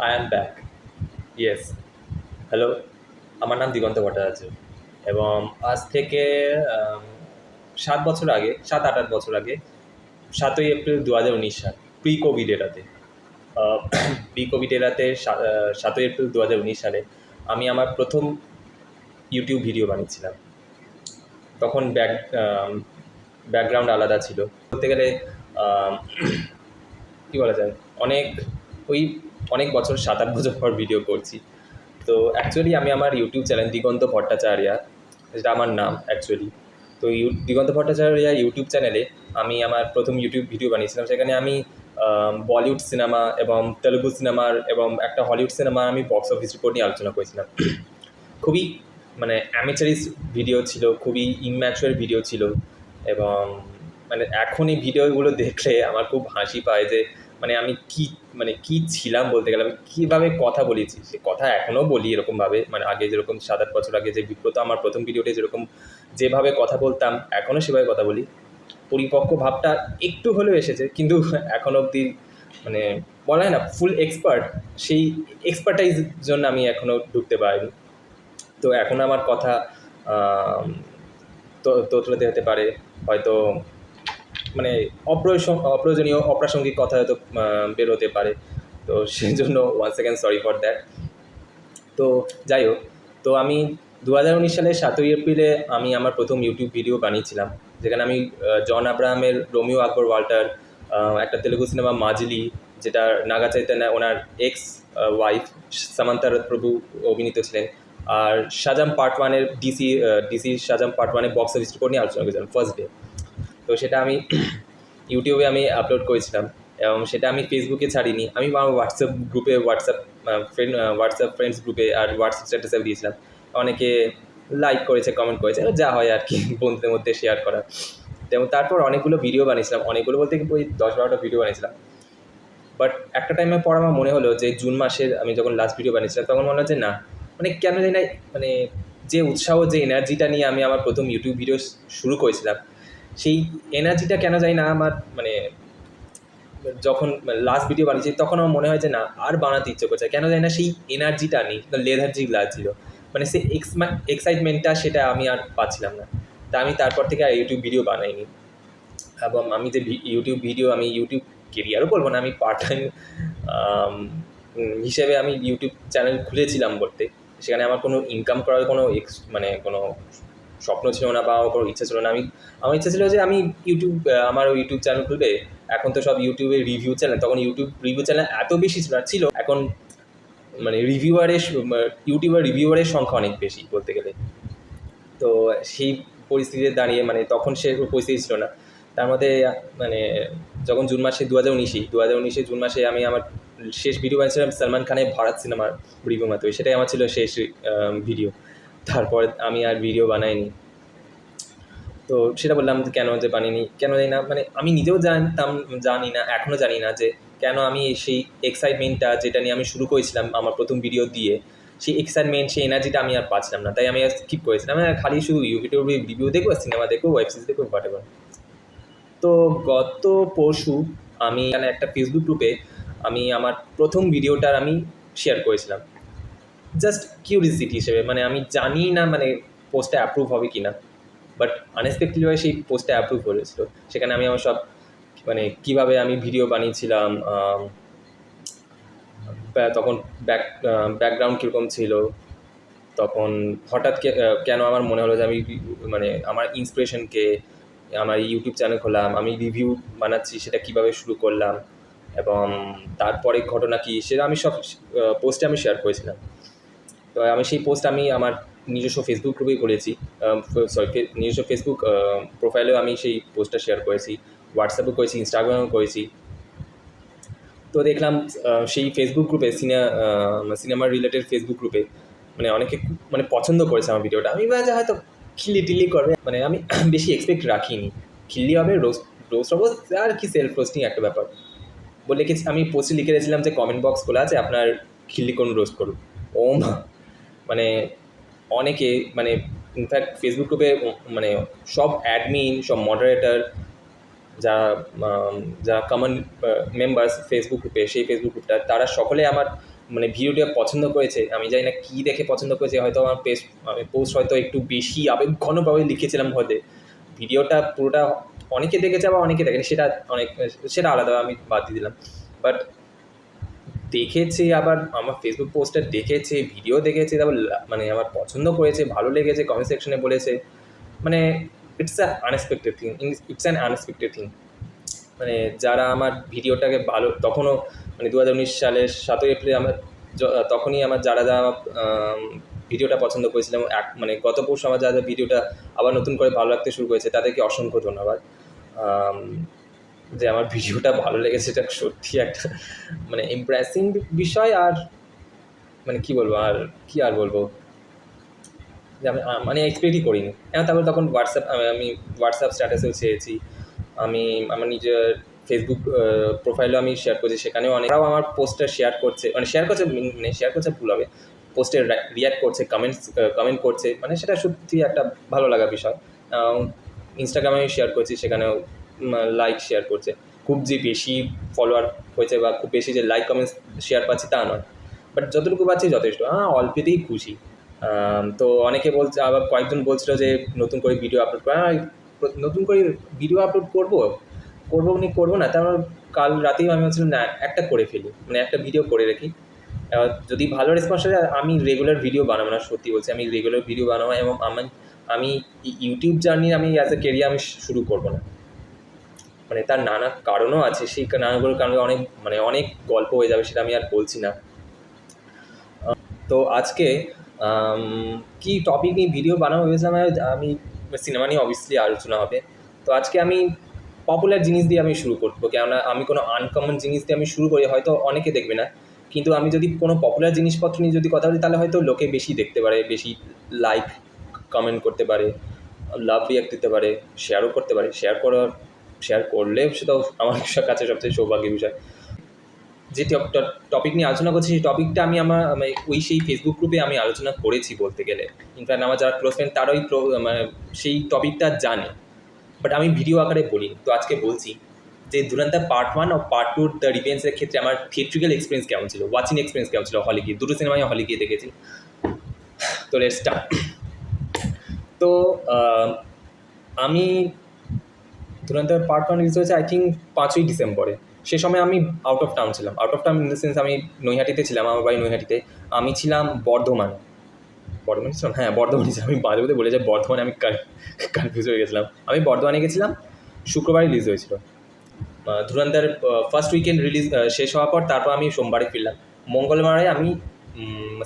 I am back. Yes, hello. আমার নাম দিগন্ত ভট্টাচার্য এবং আজ থেকে 7 বছর আগে, 7-8 বছর আগে, 7ই এপ্রিল 2019 সাল, প্রি কোভিড এরাতে, প্রি কোভিড এরাতে 7ই এপ্রিল 2019 সালে আমি আমার প্রথম ইউটিউব ভিডিও বানিয়েছিলাম। তখন ব্যাকগ্রাউন্ড আলাদা ছিল বলতে গেলে। কী বলা যায়, অনেক ওই অনেক বছর, 7-8 বছর পর ভিডিও করছি। তো অ্যাকচুয়ালি আমি আমার ইউটিউব চ্যানেল দিগন্ত ভট্টাচার্যা, যেটা আমার নাম অ্যাকচুয়ালি। তো দিগন্ত ভট্টাচার্যা ইউটিউব চ্যানেলে আমি আমার প্রথম ইউটিউব ভিডিও বানিয়েছিলাম। সেখানে আমি বলিউড সিনেমা এবং তেলুগু সিনেমার এবং একটা হলিউড সিনেমা আমি বক্স অফিস রিপোর্ট নিয়ে আলোচনা করেছিলাম। খুবই মানে অ্যামেচারিস ভিডিও ছিল, খুবই ইম্যাচুয়ার ভিডিও ছিল। এবং মানে এখন এই ভিডিওগুলো দেখলে আমার খুব হাসি পায় যে মানে আমি কী ছিলাম বলতে গেলে। আমি কীভাবে কথা বলেছি, সে কথা এখনও বলি এরকমভাবে। মানে আগে যেরকম 7-8 বছর আগে যে বিব্রত আমার প্রথম ভিডিওতে যেভাবে কথা বলতাম, এখনও সেভাবে কথা বলি। পরিপক্ক ভাবটা একটু হলেও এসেছে, কিন্তু এখন অবধি মানে বলা হয় না ফুল এক্সপার্ট, সেই এক্সপার্টাইজ জন্য আমি এখনও ঢুকতে পারিনি। তো এখন আমার কথা তোতলাতে হতে পারে হয়তো, মানে অপ্রয়োজনীয় অপ্রাসঙ্গিক কথা হয়তো বের হতে পারে। তো সেই জন্য once second sorry for that. তো যাই হোক, তো আমি 2019 সালের 7ই এপ্রিলে আমি আমার প্রথম ইউটিউব ভিডিও বানিয়েছিলাম, যেখানে আমি জন আব্রাহামের রোমিও আকবর ওয়াল্টার, একটা তেলুগু সিনেমা মাজলি, যেটা নাগা চৈতন্যা ওনার এক্স ওয়াইফ সামান্তা প্রভু অভিনীত ছিলেন, আর শাহজাম পার্ট ওয়ানের ডিসি শাহজাম পার্ট ওয়ানের বক্স অফিস রিপোর্ট নিয়ে আলোচনা করেছিলাম ফার্স্ট ডে। তো সেটা আমি ইউটিউবে আমি আপলোড করেছিলাম এবং সেটা আমি ফেসবুকে ছাড়িনি। আমি আমার হোয়াটসঅ্যাপ গ্রুপে, হোয়াটসঅ্যাপ ফ্রেন্ডস গ্রুপে আর হোয়াটসঅ্যাপ স্ট্যাটাসে দিয়েছিলাম। অনেকে লাইক করেছে, কমেন্ট করেছে, যা হয় আর কি বন্ধুদের মধ্যে শেয়ার করা। এবং তারপর অনেকগুলো ভিডিও বানিয়েছিলাম, অনেকগুলো বলতে ওই 10-12টা ভিডিও বানিয়েছিলাম। বাট একটা টাইমের পর আমার মনে হলো যে জুন মাসের আমি যখন লাস্ট ভিডিও বানিয়েছিলাম, তখন মনে হচ্ছে না, মানে কেন জানি না, মানে যে উৎসাহ, যে এনার্জিটা নিয়ে আমি আমার প্রথম ইউটিউব ভিডিও শুরু করেছিলাম, সেই এনার্জিটা কেন জানি না আমার, মানে যখন লাস্ট ভিডিও বানিয়েছি তখন আমার মনে হয় যে না, আর বানাতে ইচ্ছে করছে, কেন জানি না সেই এনার্জিটা নেই, লেথার্জি লাগছিল, মানে সেই এক্সাইটমেন্টটা সেটা আমি আর পাচ্ছিলাম না। তা আমি তারপর থেকে আর ইউটিউব ভিডিও বানাইনি। এবং আমি যে আমি ইউটিউব কেরিয়ারও বলবো না, আমি পার্ট টাইম হিসেবে আমি ইউটিউব চ্যানেল খুলেছিলাম বলতে। সেখানে আমার কোনো ইনকাম করার কোনো মানে কোনো স্বপ্ন ছিল না বা কোনো ইচ্ছা ছিল না। আমার ইচ্ছা ছিল যে আমি আমার ইউটিউব চ্যানেল খুলবে। এখন তো সব ইউটিউবে রিভিউ চ্যানেল, তখন ইউটিউব রিভিউ চ্যানেল এত বেশি ছিল, এখন মানে ইউটিউবার রিভিউয়ারের সংখ্যা অনেক বেশি বলতে গেলে। তো সেই পরিস্থিতিতে দাঁড়িয়ে, মানে তখন সে পরিস্থিতি ছিল না। তার মধ্যে মানে যখন জুন মাসে 2019 জুন মাসে আমি আমার শেষ ভিডিও বানিয়েছিলাম সলমান খানের ভারত সিনেমার রিভিউ মতো, সেটাই আমার ছিল শেষ ভিডিও। তারপর আমি আর ভিডিও বানাইনি। তো সেটা বললাম যে কেন যে বানিনি, কেন জানি না, মানে আমি নিজেও জানি না, এখনও জানি না যে কেন আমি সেই এক্সাইটমেন্টটা যেটা নিয়ে আমি শুরু করেছিলাম আমার প্রথম ভিডিও দিয়ে, সেই এক্সাইটমেন্ট, সেই এনার্জিটা আমি আর পাচ্ছিলাম না। তাই আমি আর স্কিপ করেছিলাম, খালি শুধু ইউটিউবে রিভিউ দেখবো, সিনেমা দেখবো, ওয়েব সিরিজ দেখবো, হোয়াটএভার। তো গত পরশু আমি এখানে একটা ফেসবুক গ্রুপে আমি আমার প্রথম ভিডিওটার আমি শেয়ার করেছিলাম, জাস্ট কিউরিসিটি হিসেবে। মানে আমি জানি না মানে পোস্টটা অ্যাপ্রুভ হবে কি না, বাট আনএক্সপেক্টেডভাবে সেই পোস্টটা অ্যাপ্রুভ করেছিল। সেখানে আমি আমার সব, মানে কীভাবে আমি ভিডিও বানিয়েছিলাম, তখন ব্যাকগ্রাউন্ড কীরকম ছিল, তখন হঠাৎ কেন আমার মনে হলো যে আমি মানে আমার ইন্সপিরেশনকে, আমার ইউটিউব চ্যানেল খোলাম, আমি রিভিউ বানাচ্ছি, সেটা কীভাবে শুরু করলাম, এবং তারপরে ঘটনা কী, সেটা আমি সব পোস্টে আমি শেয়ার করেছিলাম। তো আমি সেই পোস্ট আমি আমার নিজস্ব ফেসবুক গ্রুপেই করেছি, নিজস্ব ফেসবুক প্রোফাইলেও আমি সেই পোস্টটা শেয়ার করেছি, হোয়াটসঅ্যাপেও করেছি, ইনস্টাগ্রামেও করেছি। তো দেখলাম সেই ফেসবুক গ্রুপে, সিনেমার রিলেটেড ফেসবুক গ্রুপে মানে অনেকে মানে পছন্দ করেছে আমার ভিডিওটা। আমি ভাবছি হয়তো খিল্লি করবে, মানে আমি বেশি এক্সপেক্ট রাখিনি। খিল্লি হবে, রোস্ট হবে, আর কি সেলফ রোস্টিং একটা ব্যাপার বলে আমি পোস্টে লিখে রেখেছিলাম যে কমেন্ট বক্স খোলা আছে, আপনার খিল্লি করুন, রোস্ট করুন। ও মানে অনেকে, মানে ইনফ্যাক্ট ফেসবুক গ্রুপে মানে সব অ্যাডমিন, সব মডারেটার, যা কমন মেম্বার্স ফেসবুক গ্রুপে, সেই ফেসবুক গ্রুপটা, তারা সকলে আমার মানে ভিডিওটা পছন্দ করেছে, আমি জানি না কী দেখে পছন্দ করেছে, হয়তো আমার পোস্ট হয়তো একটু বেশি আবেগঘনভাবে লিখেছিলাম, হয়তো ভিডিওটা পুরোটা অনেকে দেখেছে আবার অনেকে দেখেনি, সেটা আলাদা, আমি বাদ দিয়ে দিলাম। বাট দেখেছে, আবার আমার ফেসবুক পোস্টটা দেখেছে, ভিডিও দেখেছে, তারপর মানে আমার পছন্দ করেছে, ভালো লেগেছে, কমেন্ট সেকশনে বলেছে, মানে ইটস অ্যান আনএক্সপেক্টেড থিং। মানে যারা আমার ভিডিওটাকে ভালো, তখনও মানে 2019 সালের 7ই এপ্রিল তখনই আমার যারা ভিডিওটা পছন্দ করেছিলাম, মানে গত পরশু আমার যারা ভিডিওটা আবার নতুন করে ভালো লাগতে শুরু করেছে, তাদেরকে অসংখ্য ধন্যবাদ। যে আমার ভিডিওটা ভালো লেগেছে, এটা সত্যি একটা মানে ইমপ্রেসিং বিষয়। আর মানে কী বলবো, যে আমি মানে এক্সপেক্টই করিনি। তারপরে তখন আমি হোয়াটসঅ্যাপ স্ট্যাটাসেও ছেড়েছি, আমি আমার নিজের ফেসবুক প্রোফাইলেও আমি শেয়ার করছি, সেখানেও অনেকরাও আমার পোস্টটা শেয়ার করছে, শেয়ার করছে ভুল হবে, পোস্টে রিয়াক্ট করছে, কমেন্ট করছে, মানে সেটা সত্যি একটা ভালো লাগা বিষয়। ইনস্টাগ্রামে আমি শেয়ার করছি, সেখানেও লাইক শেয়ার করছে। খুব যে বেশি ফলোয়ার হয়েছে বা খুব বেশি যে লাইক কমেন্টস শেয়ার পাচ্ছি তা নয়, বাট যতটুকু পাচ্ছি যথেষ্ট, অল্পেতেই খুশি। তো অনেকে বলছে, আবার কয়েকজন বলছিল যে নতুন করে ভিডিও আপলোড নতুন করে ভিডিও আপলোড করবো না, তারপর কাল রাতেই আমি ভাবছিলাম না, একটা করে ফেলি, মানে একটা ভিডিও করে রাখি, যদি ভালো রেসপন্স হয়। আমি রেগুলার ভিডিও বানাবো না, সত্যি বলছি, আমি রেগুলার ভিডিও বানাবো, এবং আমি ইউটিউব জার্নি আমি অ্যাজ এ কেরিয়ার আমি শুরু করবো না, মানে তার নানা কারণও আছে, সেই নানাগুলোর কারণে অনেক গল্প হয়ে যাবে, সেটা আমি আর বলছি না। তো আজকে কি টপিক নিয়ে ভিডিও বানাবো ভেবেছিলাম, আমি সিনেমা নিয়ে অবভিয়াসলি আলোচনা হবে। তো আজকে আমি পপুলার জিনিস দিয়ে আমি শুরু করবো, কেননা আমি কোনো আনকমন জিনিস দিয়ে আমি শুরু করি, হয়তো অনেকে দেখবে না, কিন্তু আমি যদি কোনো পপুলার জিনিসপত্র নিয়ে যদি কথা বলি, তাহলে হয়তো লোকে বেশি দেখতে পারে, বেশি লাইক কমেন্ট করতে পারে, লাভ রিয়াক্ট দিতে পারে, শেয়ারও করতে পারে। শেয়ার করলে সেটাও আমার কাছে সবচেয়ে সৌভাগ্যের বিষয়। যে টপিক নিয়ে আলোচনা করছি, সেই টপিকটা আমি সেই ফেসবুক গ্রুপে আমি আলোচনা করেছি বলতে গেলে। ইনফ্যাক্ট আমার যারা ক্লোজ ফ্রেন্ড তারাই সেই টপিকটা জানে, বাট আমি ভিডিও আকারে বলি। তো আজকে বলছি যে ধুরন্ধর পার্ট 1 ও পার্ট 2 দ্য রিভেঞ্জের ক্ষেত্রে আমার থিয়েট্রিক্যাল এক্সপিরিয়েন্স কেমন ছিল, ওয়াচিং এক্সপিরিয়েন্স কেমন ছিল হলে গিয়ে। দুটো সিনেমাই হলে গিয়ে দেখেছি। তো লেটস স্টার্ট। তো আমি ধুরন্ধর পার্ট 1 রিলিজ হয়েছে আই থিঙ্ক 5ই ডিসেম্বরে। সে সময় আমি আউট অফ টাউন ছিলাম, out of town in the sense আমি নৈহাটিতে ছিলাম, আমার বাড়ি নৈহাটিতে। আমি ছিলাম বর্ধমানে ছিলাম, হ্যাঁ বর্ধমানে ছিলাম, আমি বাজে বলে যাই বর্ধমানে, আমি কনফিউজ হয়ে গেছিলাম। আমি বর্ধমানে গেছিলাম, শুক্রবারে রিলিজ হয়েছিল ধুরন্ধর। ফার্স্ট উইকেন্ড রিলিজ শেষ হওয়ার পর তারপর আমি সোমবারে ফিরলাম, মঙ্গলবারে আমি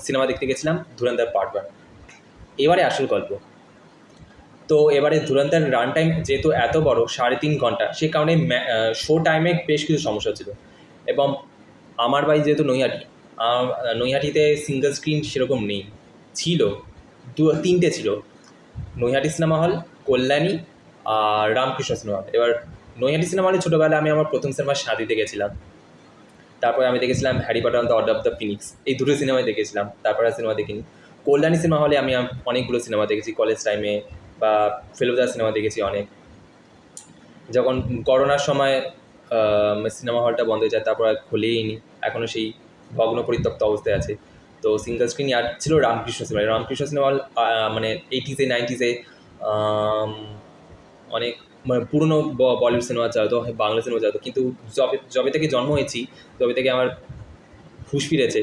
সিনেমা দেখতে গেছিলাম ধুরন্ধর পার্ট 1। এবারে আসল গল্প। তো এবারে ধুরন্ধর রান টাইম যেহেতু এত বড়, 3.5 ঘন্টা, সে কারণে শো টাইমে বেশ কিছু সমস্যা ছিল। এবং আমার বাড়ি যেহেতু নৈহাটিতে সিঙ্গেল স্ক্রিন সেরকম নেই, ছিল 3টে ছিল, নৈহাটি সিনেমা হল, কল্যাণী আর রামকৃষ্ণ সিনেমা হল। এবার নৈহাটি সিনেমা হলে ছোটোবেলায় আমি আমার প্রথম সিনেমা শাদিতে গেছিলাম, তারপরে আমি দেখেছিলাম Harry Potter the order of the Phoenix, এই দুটো সিনেমায় দেখেছিলাম, তারপরে আর সিনেমা দেখিনি। কল্যাণী সিনেমা হলে আমি অনেকগুলো সিনেমা দেখেছি কলেজ টাইমে, বা ফেলুদার সিনেমা দেখেছি অনেক। যখন করোনার সময় সিনেমা হলটা বন্ধ হয়ে যায়, তারপর আর খুলেই নি, এখনও সেই ভগ্ন পরিত্যক্ত অবস্থায় আছে। তো সিঙ্গল স্ক্রিন আর ছিল রামকৃষ্ণ সিনেমা হল, মানে 80s 90s অনেক মানে পুরনো বলিউড সিনেমা চালাতো, বাংলা সিনেমা চালাতো, কিন্তু যবে থেকে জন্ম হয়েছি, তবে থেকে আমার হুঁশ ফিরেছে,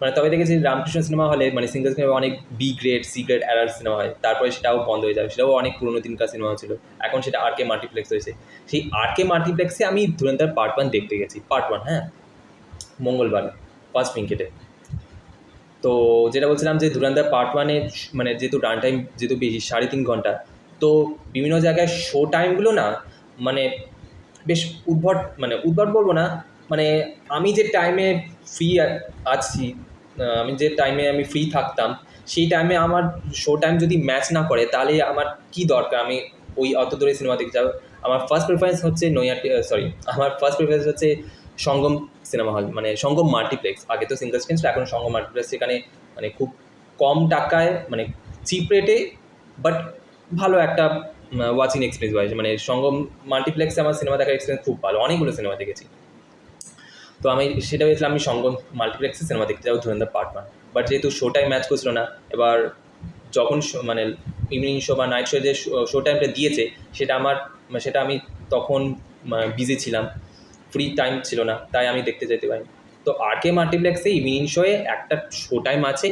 মানে তবে দেখেছি রামকৃষ্ণ সিনেমা হলে মানে সিঙ্গল স্ক্রিনে অনেক বি গ্রেড, সি গ্রেড অ্যাডার সিনেমা হয়, তারপরে সেটাও বন্ধ হয়ে যাবে, সেটাও অনেক পুরনো দিনকার সিনেমা ছিল, এখন সেটা আর.কে মাল্টিপ্লেক্স হয়েছে। সেই আর.কে মাল্টিপ্লেক্সে আমি ধুরন্ধর পার্ট 1 দেখতে গেছি, পার্ট 1, হ্যাঁ, মঙ্গলবার ফার্স্ট উইকেটে। তো যেটা বলছিলাম যে ধুরন্ধর পার্ট 1-এ মানে যেহেতু রান টাইম যেহেতু বেশি 3.5 ঘন্টা, তো বিভিন্ন জায়গায় শো টাইমগুলো না মানে বেশ উদ্ভট বলবো না, মানে আমি যে টাইমে ফ্রি আছি, আমি যে টাইমে আমি ফ্রি থাকতাম, সেই টাইমে আমার শো টাইম যদি ম্যাচ না করে, তাহলে আমার কি দরকার আমি ওই অত দূরে সিনেমা দেখতে যাবো। আমার ফার্স্ট প্রেফারেন্স হচ্ছে সঙ্গম সিনেমা হল, মানে সঙ্গম মাল্টিপ্লেক্স। আগে তো সিঙ্গল স্ক্রিন ছিল, এখন সঙ্গম মাল্টিপ্লেক্স, সেখানে মানে খুব কম টাকায়, মানে চিপ রেটে, বাট ভালো একটা ওয়াচিং এক্সপিরিয়েন্স হয়েছে। মানে সঙ্গম মাল্টিপ্লেক্সে আমার সিনেমা দেখার এক্সপিরিয়েন্স খুব ভালো, অনেকগুলো সিনেমা দেখেছি। তো আমি সেটা ভেবেছিলাম আমি সঙ্গম মাল্টিপ্লেক্সে সিনেমা দেখতে যাবো ধুরন্ধর পার্ট 1, বাট যেহেতু শো টাইম ম্যাচ করছিল না, এবার যখন মানে ইভিনিং শো বা নাইট শো যে শো টাইমটা দিয়েছে সেটা আমি তখন বিজি ছিলাম, ফ্রি টাইম ছিল না, তাই আমি দেখতে যেতে পারিনি। তো আরকে মাল্টিপ্লেক্সে ইভিনিং শোয়ে একটা শো টাইম আছে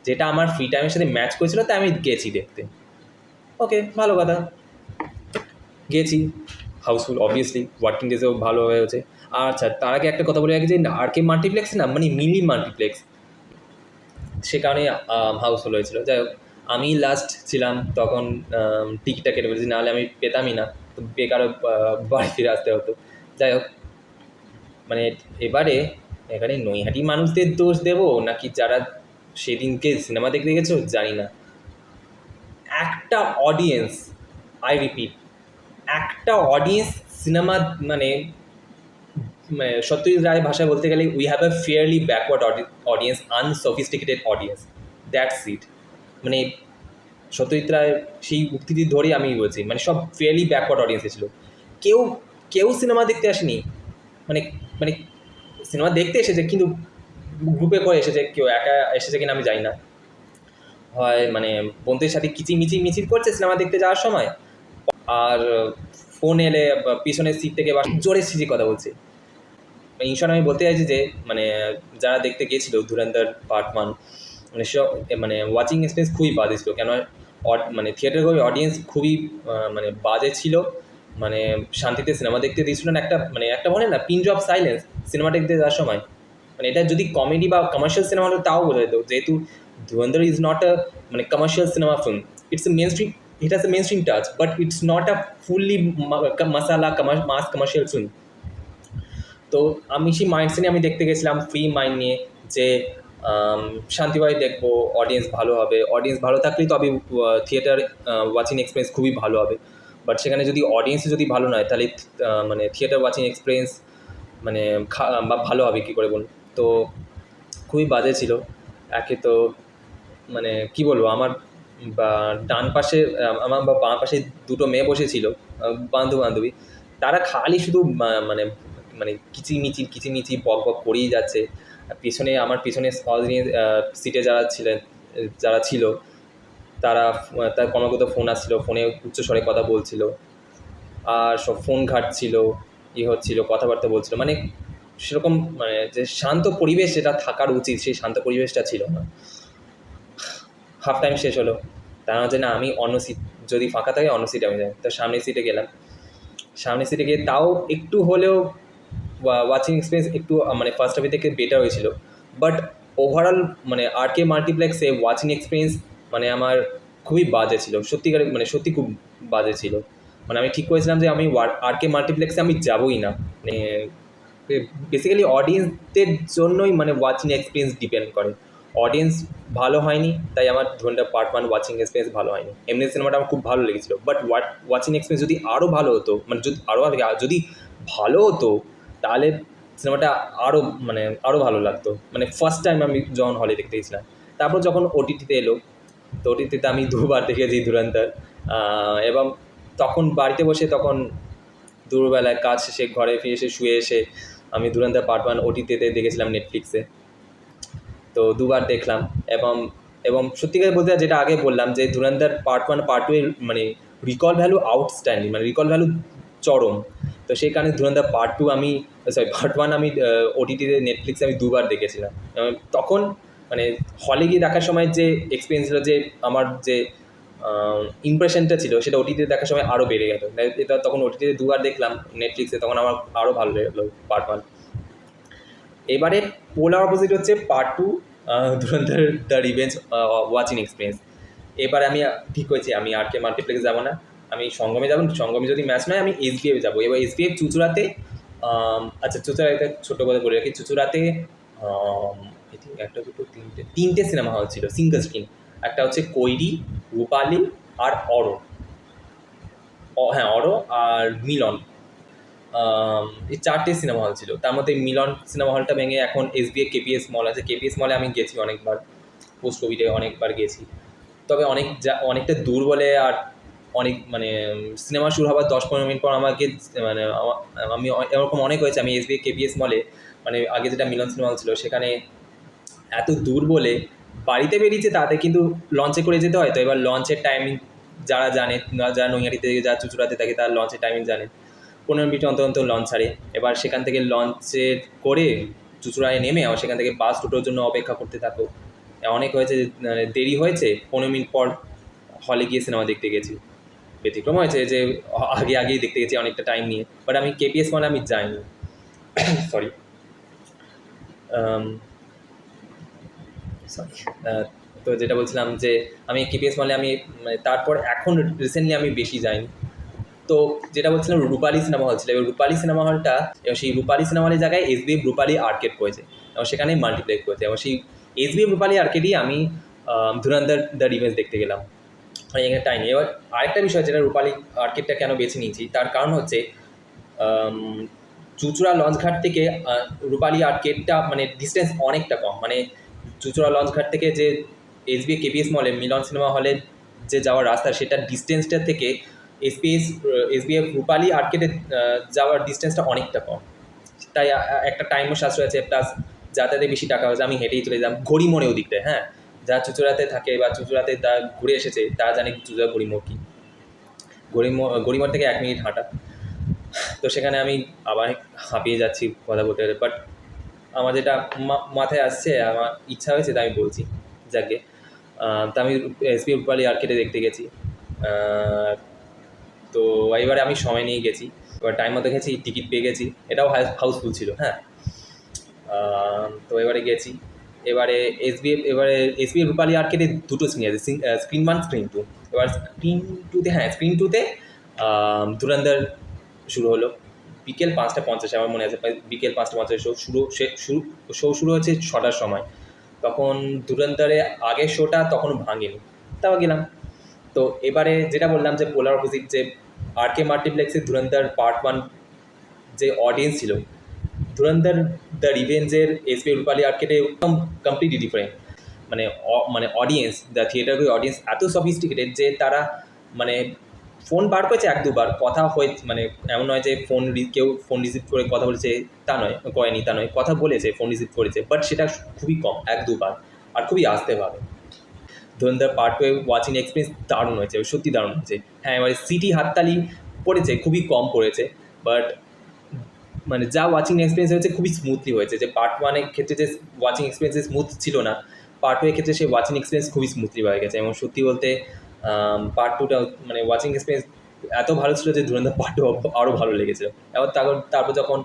যেটা আমার ফ্রি টাইমের সাথে ম্যাচ করেছিল, তাই আমি গেছি দেখতে। ওকে, ভালো কথা, গেছি। হাউসফুল অবভিয়াসলি, ওয়ার্কিং ডেজেও ভালো হয়েছে। আচ্ছা, তার আগে একটা কথা বলে রাখি যে আরকে মাল্টিপ্লেক্স না, মানে মিনি মাল্টিপ্লেক্স, সে কারণে হাউসফুল হয়েছিল। যাই হোক, আমি লাস্ট ছিলাম তখন, টিকিটটা কেটে ফেলেছি, নাহলে আমি পেতামই না, তো বেকারও বাড়ি ফিরে আসতে হতো। যাই হোক, মানে এখানে নৈহাটি মানুষদের দোষ দেবো নাকি যারা সেদিনকে সিনেমা দেখতে গেছো জানি না। একটা অডিয়েন্স, আই রিপিট, একটা অডিয়েন্স সিনেমা মানে সত্যজিৎ রায় ভাষায় বলতে গেলে we have a fairly backward audience, unsophisticated audience, that's it. মানে সত্যজিৎ রায় সেই উক্তিটি ধরেই আমি বলছি, মানে সব ফেয়ারলি ব্যাকওয়ার্ড অডিয়েন্স ছিল। কেউ কেউ সিনেমা দেখতে আসেনি, মানে মানে সিনেমা দেখতে এসেছে কিন্তু গ্রুপে করে এসেছে, কেউ একা এসেছে কিনা আমি জানি না। হয় মানে বন্ধুদের সাথে মিচির করছে সিনেমা দেখতে যাওয়ার সময়, আর ফোন এলে পিছনের সিট থেকে বা জোরে সিজি কথা বলছে। ইনশর্ট আমি বলতে চাইছি যে মানে যারা দেখতে গিয়েছিল ধুরন্ধর পার্ট 1, মানে সব মানে ওয়াচিং এক্সপিরিয়েন্স খুবই বাজে ছিল। কেন মানে থিয়েটার অডিয়েন্স খুবই মানে বাজে ছিল, মানে শান্তিতে সিনেমা দেখতে দিয়েছিল না। একটা বলে না পিন ড্রপ সাইলেন্স সিনেমা দেখতে যাওয়ার সময়। মানে এটা যদি কমেডি বা কমার্শিয়াল সিনেমা হতো তাও বোঝা যেত, যেহেতু ধুরন্ধর ইজ নট আ মানে commercial cinema film, it's a mainstream, it has a mainstream touch, but it's not a fully masala mass commercial film. তো আমি সেই মাইন্ডসেট নিয়ে আমি দেখতে গেছিলাম, ফ্রি মাইন্ড নিয়ে, যে শান্তিভাবে দেখবো, অডিয়েন্স ভালো হবে, অডিয়েন্স ভালো থাকলেই তো আমি থিয়েটার ওয়াচিং এক্সপিরিয়েন্স খুবই ভালো হবে। বাট সেখানে যদি অডিয়েন্সই যদি ভালো নয়, তাহলে মানে থিয়েটার ওয়াচিং এক্সপিরিয়েন্স মানে বা ভালো হবে কী করে বলুন। তো খুবই বাজে ছিল। একে তো মানে কী বলবো, আমার ডান পাশে আমার বা বাঁ পাশে দুটো মেয়ে বসেছিল, বান্ধবী, তারা খালি শুধু মানে মানে কিচিমিচির বক করেই যাচ্ছে। আমার পিছনে সিটে যারা ছিল তার ক্রমাগত ফোন আসছিল, ফোনে উচ্চস্বরে কথা বলছিল, আর সব ফোন ঘাঁটছিল, হচ্ছিল, কথাবার্তা বলছিল, মানে সেরকম মানে যে শান্ত পরিবেশ যেটা থাকার উচিত সেই শান্ত পরিবেশটা ছিল না। হাফ টাইম শেষ হলো, তার মাঝে না আমি অন্য সিট যদি ফাঁকা থাকে অন্য সিটে আমি যাই, তো সামনের সিটে গেলাম। সামনের সিটে গিয়ে তাও একটু হলেও ওয়াচিং এক্সপিরিয়েন্স একটু মানে ফার্স্ট হাফের থেকে বেটার হয়েছিল, বাট ওভারঅল মানে আরকে মাল্টিপ্লেক্সে ওয়াচিং এক্সপিরিয়েন্স মানে আমার খুবই বাজে ছিল, সত্যিকার মানে সত্যি খুব বাজে ছিল। মানে আমি ঠিক করেছিলাম যে আমি আরকে মাল্টিপ্লেক্সে আমি যাবোই না। মানে বেসিক্যালি অডিয়েন্সদের জন্যই মানে ওয়াচিং এক্সপিরিয়েন্স ডিপেন্ড করে। অডিয়েন্স ভালো হয়নি তাই আমার ধরুন পার্ট 1 ওয়াচিং এক্সপিরিয়েন্স ভালো হয়নি। এমনি সিনেমাটা আমার খুব ভালো লেগেছিলো, বাট ওয়াচিং এক্সপিরিয়েন্স যদি আরও ভালো হতো, মানে যদি ভালো হতো তাহলে সিনেমাটা আরও ভালো লাগতো। মানে ফার্স্ট টাইম আমি যখন হলে দেখতে গেছিলাম, তারপর যখন ওটিটিতে এলো, তো ওটিটিতে আমি দুবার দেখেছি ধুরন্ধর। এবং তখন বাড়িতে বসে, তখন দুপুরবেলায় কাজ শেষে ঘরে ফিরে এসে শুয়ে এসে আমি ধুরন্ধর পার্ট 1 ওটিটিতে দেখেছিলাম নেটফ্লিক্সে। তো দুবার দেখলাম, এবং সত্যিকার বলতে যেটা আগে বললাম যে ধুরন্ধর পার্ট 1 পার্ট 2 এর মানে রিকল ভ্যালু আউটস্ট্যান্ডিং, মানে রিকল ভ্যালু চরম। তো সেই কারণে ধুরন্ধর পার্ট 1 আমি ওটিটিতে নেটফ্লিক্সে আমি দুবার দেখেছিলাম। তখন মানে হলে গিয়ে দেখার সময় যে এক্সপিরিয়েন্স ছিল, যে আমার যে ইমপ্রেশনটা ছিল সেটা ওটিটিতে দেখার সময় আরও বেড়ে গেল। এটা তখন ওটিটিতে দুবার দেখলাম নেটফ্লিক্সে, তখন আমার আরও ভালো লাগলো পার্ট 1। এবারে পোলার অপোজিট হচ্ছে part 2 Dhurandhar the revenge watching experience. এবারে আমি ঠিক করেছি আমি আরকে মাল্টিপ্লেক্স যাবো না, আমি সঙ্গমে যাবো। সঙ্গমে যদি ম্যাচ নয় আমি এসবিএফ যাবো। এবার এসবিএফ চুঁচুড়াতে, আচ্ছা চুঁচুড়াতে ছোটো কথা বলে রাখি, চুঁচুড়াতে একটা দুটো তিনটে সিনেমা হল ছিল সিঙ্গল স্ক্রিন। একটা হচ্ছে কৈরি, রূপালী আর হ্যাঁ অরো আর মিলন, এই 4টে সিনেমা হল ছিল। তার মধ্যে মিলন সিনেমা হলটা ভেঙে এখন এসবিএফ কেপিএস মল আছে। কেপিএস মলে আমি গেছি অনেকবার, পোস্ট কোভিডে অনেকবার গেছি। তবে অনেকটা দূর বলে, আর অনেক মানে সিনেমা শুরু হওয়ার 10-15 মিনিট পর আমাকে মানে আমি এরকম অনেক হয়েছে আমি এসবিএফ কেপিএস মলে মানে আগে যেটা মিলন সিনেমা হল ছিল সেখানে এত দূর বলে বাড়িতে বেরিয়েছে, তাতে কিন্তু লঞ্চে করে যেতে হয়। তো এবার লঞ্চের টাইমিং যারা জানে, যারা নৈহাটিতে যারা চুচুড়াতে থাকে তারা লঞ্চের টাইমিং জানে, 15 মিনিট অন্তর অন্তর লঞ্চ ছাড়ে। এবার সেখান থেকে লঞ্চে করে চুচুড়ায় নেমে আবার সেখান থেকে বাস দুটোর জন্য অপেক্ষা করতে থাকো। অনেক হয়েছে, দেরি হয়েছে, 15 মিনিট পর হলে গিয়ে সিনেমা দেখতে গেছি। ব্যতিক্রম হয়েছে যে আগেই দেখতে গেছি অনেকটা টাইম নিয়ে, বাট আমি কেপিএস মানে আমি যাইনি। সরি সরি তো যেটা বলছিলাম যে আমি কেপিএস মলে আমি তারপর এখন রিসেন্টলি আমি বেশি যাইনি। তো যেটা বলছিলাম রূপালী সিনেমা হল ছিল, এবার রূপালী সিনেমা হলটা এবং সেই রূপালী সিনেমা হলের জায়গায় এসবিএফ রূপালী আর্কেড করেছে এবং সেখানে মাল্টিপ্লেক্স করেছে, এবং সেই এসবিএফ রূপালী আর্কেডই আমি ধুরন্ধর দ্য রিভেঞ্জ দেখতে গেলাম এখানে টাইম। এবার আরেকটা বিষয় যেটা রূপালী আর্কেডটা কেন বেছে নিয়েছি তার কারণ হচ্ছে চুচুড়া লঞ্চঘাট থেকে রূপালী আর্কেডটা মানে ডিস্টেন্স অনেকটা কম। মানে চুচুড়া লঞ্চঘাট থেকে যে এসবিএফ কেপিএস মলে মিলন সিনেমা হলে যে যাওয়ার রাস্তা, সেটার ডিস্টেন্সটা থেকে এসবিএফ রূপালী আর্কেডে যাওয়ার ডিস্টেন্সটা অনেকটা কম। তাই একটা টাইমও সাশ্রয় আছে, প্লাস যাতায়াতে বেশি টাকা হয়েছে, আমি হেঁটেই চলে যেতাম ঘড়িমোড়ে ওদিকটায়। হ্যাঁ, যারা চুচুড়াতে থাকে বা চুচুড়াতে তারা ঘুরে এসেছে তারা জানে চুচুড়া ঘড়িমোড় কী। ঘড়িমোড় থেকে 1 মিনিট হাঁটা। তো সেখানে আমি আবার হাঁপিয়ে যাচ্ছি কথা বলতে গেলে, বাট আমার যেটা মাথায় আসছে, আমার ইচ্ছা হয়েছে তাই আমি বলছি। যাকে তা আমি এসপি রূপালী আর্কেডে দেখতে গেছি। তো এবারে আমি সময় নিয়ে গেছি, এবার টাইম মতো গেছি, টিকিট পেয়ে গেছি, এটাও হাউসফুল ছিল। হ্যাঁ, তো এবারে গেছি। এবারে এসবিএফ রূপালী আর্কেডে দুটো সিন আছে, স্ক্রিন 1 স্ক্রিন 2। এবার স্ক্রিন 2তে ধুরন্ধর শুরু হলো বিকেল 5:50, আমার মনে আছে বিকেল 5:50 শো শুরু হচ্ছে 6টার সময়। তখন ধুরন্ধরে আগের শোটা তখনও ভাঙেনি, তাও গেলাম। তো এবারে যেটা বললাম যে পোলার অপোজিট যে আরকে মাল্টিপ্লেক্সের ধুরন্ধর পার্ট 1 যে অডিয়েন্স ছিল, ধুরন্ধর দ্য রিভেঞ্জের এসবিএফ রূপালী আর্কেডে একদম কমপ্লিটলি ডিফারেন্ট। মানে অডিয়েন্স, দ্য থিয়েটারের অডিয়েন্স এত সফিস্টিকেটেড যে তারা মানে ফোন বার করেছে 1-2 বার, কথা হয়েছে, মানে এমন নয় যে কেউ ফোন রিসিভ করে কথা বলেছে, তা নয়, কথা বলেছে, ফোন রিসিভ করেছে, বাট সেটা খুবই কম, 1-2 বার, আর খুবই আস্তেভাবে। ধুরন্ধর পার্ট 2 ওয়াচিং এক্সপিরিয়েন্স দারুণ হয়েছে, সত্যি দারুণ হয়েছে। হ্যাঁ, এবারে সিটি হাততালি পড়েছে, খুবই কম পড়েছে, বাট মানে যা ওয়াচিং এক্সপিরিয়েন্স হয়েছে খুবই স্মুথলি হয়েছে। যে পার্ট 1-এর ক্ষেত্রে যে ওয়াচিং এক্সপিরিয়েন্স স্মুথ ছিল না, পার্ট 2-এর ক্ষেত্রে সেই ওয়াচিং এক্সপিরিয়েন্স খুবই স্মুথলি হয়ে গেছে। এবং সত্যি বলতে পার্ট 2টা মানে ওয়াচিং এক্সপিরিয়েন্স এত ভালো ছিল যে ধুরন্ধর পার্ট 2 আরও ভালো লেগেছিল। এবার তারপর যখন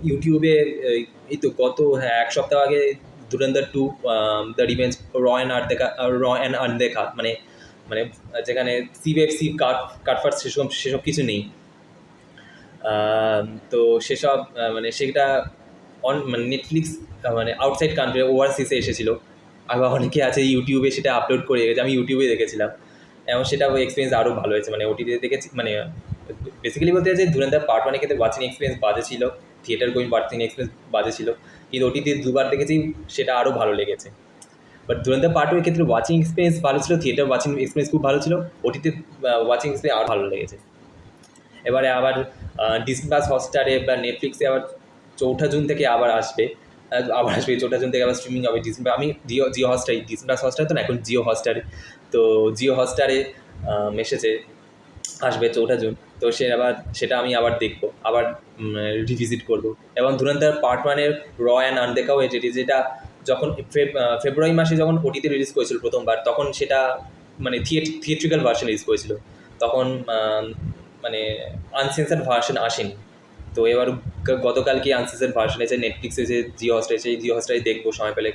ইউটিউবে এই তো গত 1 সপ্তাহ আগে ধুরন্ধর 2 দ্য রিভেঞ্জ র অ্যান্ড আনদেখা, মানে যেখানে সিবিএফসি কাটফাট সেসব কিছু নেই। তো সেসব মানে সেটা মানে নেটফ্লিক্স মানে আউটসাইড কান্ট্রি ওভারসিসে এসেছিলো। আবার অনেকে আছে ইউটিউবে সেটা আপলোড করে রেখেছে, আমি ইউটিউবে দেখেছিলাম, এবং সেটা এক্সপিরিয়েন্স আরও ভালো হয়েছে। মানে ওটিতে দেখেছি, মানে বেসিক্যালি বলতে যে ধুরন্ধর পার্ট 1-এর ক্ষেত্রে ওয়াচিং এক্সপিরিয়েন্স বাজে ছিল, থিয়েটার গোয়িং ওয়াচিং এক্সপিরিয়েন্স বাজে ছিল, কিন্তু ওটিতে 2বার দেখেছি, সেটা আরও ভালো লেগেছে। বাট ধুরন্ধর পার্ট 2-এর ক্ষেত্রে ওয়াচিং এক্সপিরিয়েন্স ভালো ছিল, থিয়েটার ওয়াচিং এক্সপিরিয়েন্স খুব ভালো ছিল, ওটিতে ওয়াচিং এক্সপিরিয়েন্স আরও ভালো লেগেছে। এবারে আবার ডিজনি প্লাস হটস্টারে বা নেটফ্লিক্সে আবার 4 জুন থেকে আবার আসবে 4 জুন থেকে আবার স্ট্রিমিং হবে ডিজনি। আমি জিও হটস্টারে, ডিজনি প্লাস হটস্টার তো না, এখন জিও হটস্টারে। তো জিও হটস্টারে এসেছে, আসবে 4 জুন। তো সেটা আমি আবার দেখবো, আবার রিভিজিট করবো। এবং ধুরন্ধর পার্ট 1-এর র অ্যান্ড আনদেখাও হয়েছে, যেটা যখন ফেব্রুয়ারি মাসে যখন ওটিতে রিলিজ করেছিল প্রথমবার, তখন সেটা মানে থিয়েট্রিক্যাল ভার্সন রিলিজ করেছিল, তখন মানে আনসেন্সার ভার্সন আসেনি। তো এবার গতকালকে আনসেন্সার ভার্সন এসে নেটফ্লিক্সে যে জিও হটস্টার, সেই জিও হটস্টারে দেখবো সময় পেলে,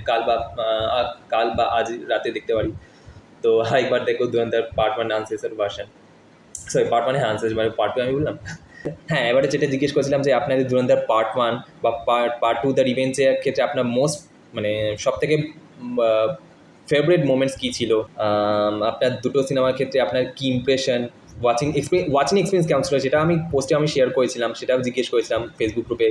কাল বা আজ রাতে দেখতে পারি। তো আরেকবার দেখবো ধুরন্ধর পার্ট 1 আনসেন্সার ভার্সন, সরি পার্ট 1 আনসেন্সার, মানে পার্ট 2 আমি বললাম। হ্যাঁ, এবারে যেটা জিজ্ঞেস করছিলাম যে আপনাদের ধুরন্ধর পার্ট 1 বা পার্ট 2 দ্য রিভেঞ্জের ক্ষেত্রে আপনার মোস্ট মানে সবথেকে ফেভারিট মোমেন্টস কী ছিল, আপনার দুটো সিনেমার ক্ষেত্রে আপনার কী ইমপ্রেশন, ওয়াচিং এক্সপিরিয়েন্স কেমন ছিল, সেটা আমি পোস্টে শেয়ার করেছিলাম, সেটাও জিজ্ঞেস করেছিলাম ফেসবুক গ্রুপে,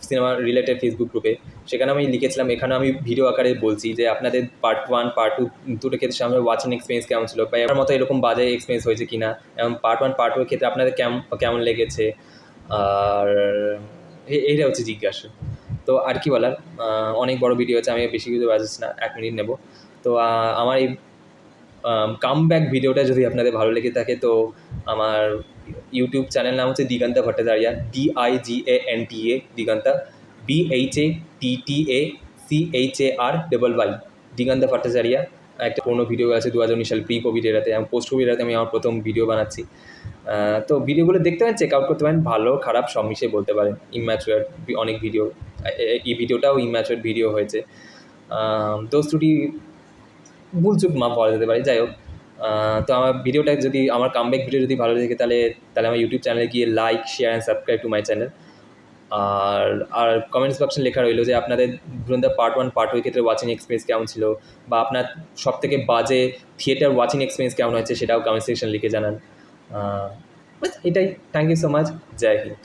সিনেমা রিলেটেড ফেসবুক গ্রুপে। সেখানে আমি লিখেছিলাম, এখানে আমি ভিডিও আকারে বলছি যে আপনাদের পার্ট 1 পার্ট 2 দুটোর ক্ষেত্রে আমার ওয়াচিং এক্সপিরিয়েন্স কেমন ছিল, বা আমার মতো এরকম বাজে এক্সপিরিয়েন্স হয়েছে কি না, এবং পার্ট 1 পার্ট 2 ক্ষেত্রে আপনাদের কেমন লেগেছে। আর এইটা হচ্ছে জিজ্ঞাসা। তো আর কি বলার, অনেক বড় ভিডিও আছে, আমি বেশি কিছু বাজাচ্ছি না, 1 মিনিট নেব। তো আমার এই কামব্যাক ভিডিওটা যদি আপনাদের ভালো লেগে থাকে তো আমার ইউটিউব চ্যানেল নাম হচ্ছে দিগন্তা ভট্টাচার্য, DIGANTA, দিগন্তা, BHATTACHARYY, দিগন্তা ভট্টাচার্য। একটা পুরোনো ভিডিও আছে 2019 সাল প্রি কোভিড এরাতে, আমি পোস্ট কোভিড এরাতে আমি আমার প্রথম ভিডিও বানাচ্ছি। তো ভিডিওগুলো দেখতে পারেন, চেক আউট করতে পারেন, ভালো খারাপ সব মিশিয়ে বলতে পারেন। ইম্যাচুয়ার অনেক ভিডিও, এই ভিডিওটাও ইম্যাচুয়ার ভিডিও হয়েছে। দোষ ত্রুটি ভুলচুক মাপ বলা যেতে পারে, যাই হোক। তো আমার ভিডিওটা যদি, আমার কামব্যাক ভিডিও যদি ভালো লাগে তাহলে আমার ইউটিউব চ্যানেলে গিয়ে like, share and subscribe to my channel. আর কমেন্টস বক্সে লেখা রইলো যে আপনাদের ধরুন পার্ট 1 পার্ট 2 ক্ষেত্রে ওয়াচিং এক্সপিরিয়েন্স কেমন ছিল, বা আপনার সবথেকে বাজে থিয়েটার ওয়াচিং এক্সপিরিয়েন্স কেমন হয়েছে সেটাও কমেন্ট সেকশন লিখে জানান। বাস এটাই। Thank you so much. জয় হিন্দ।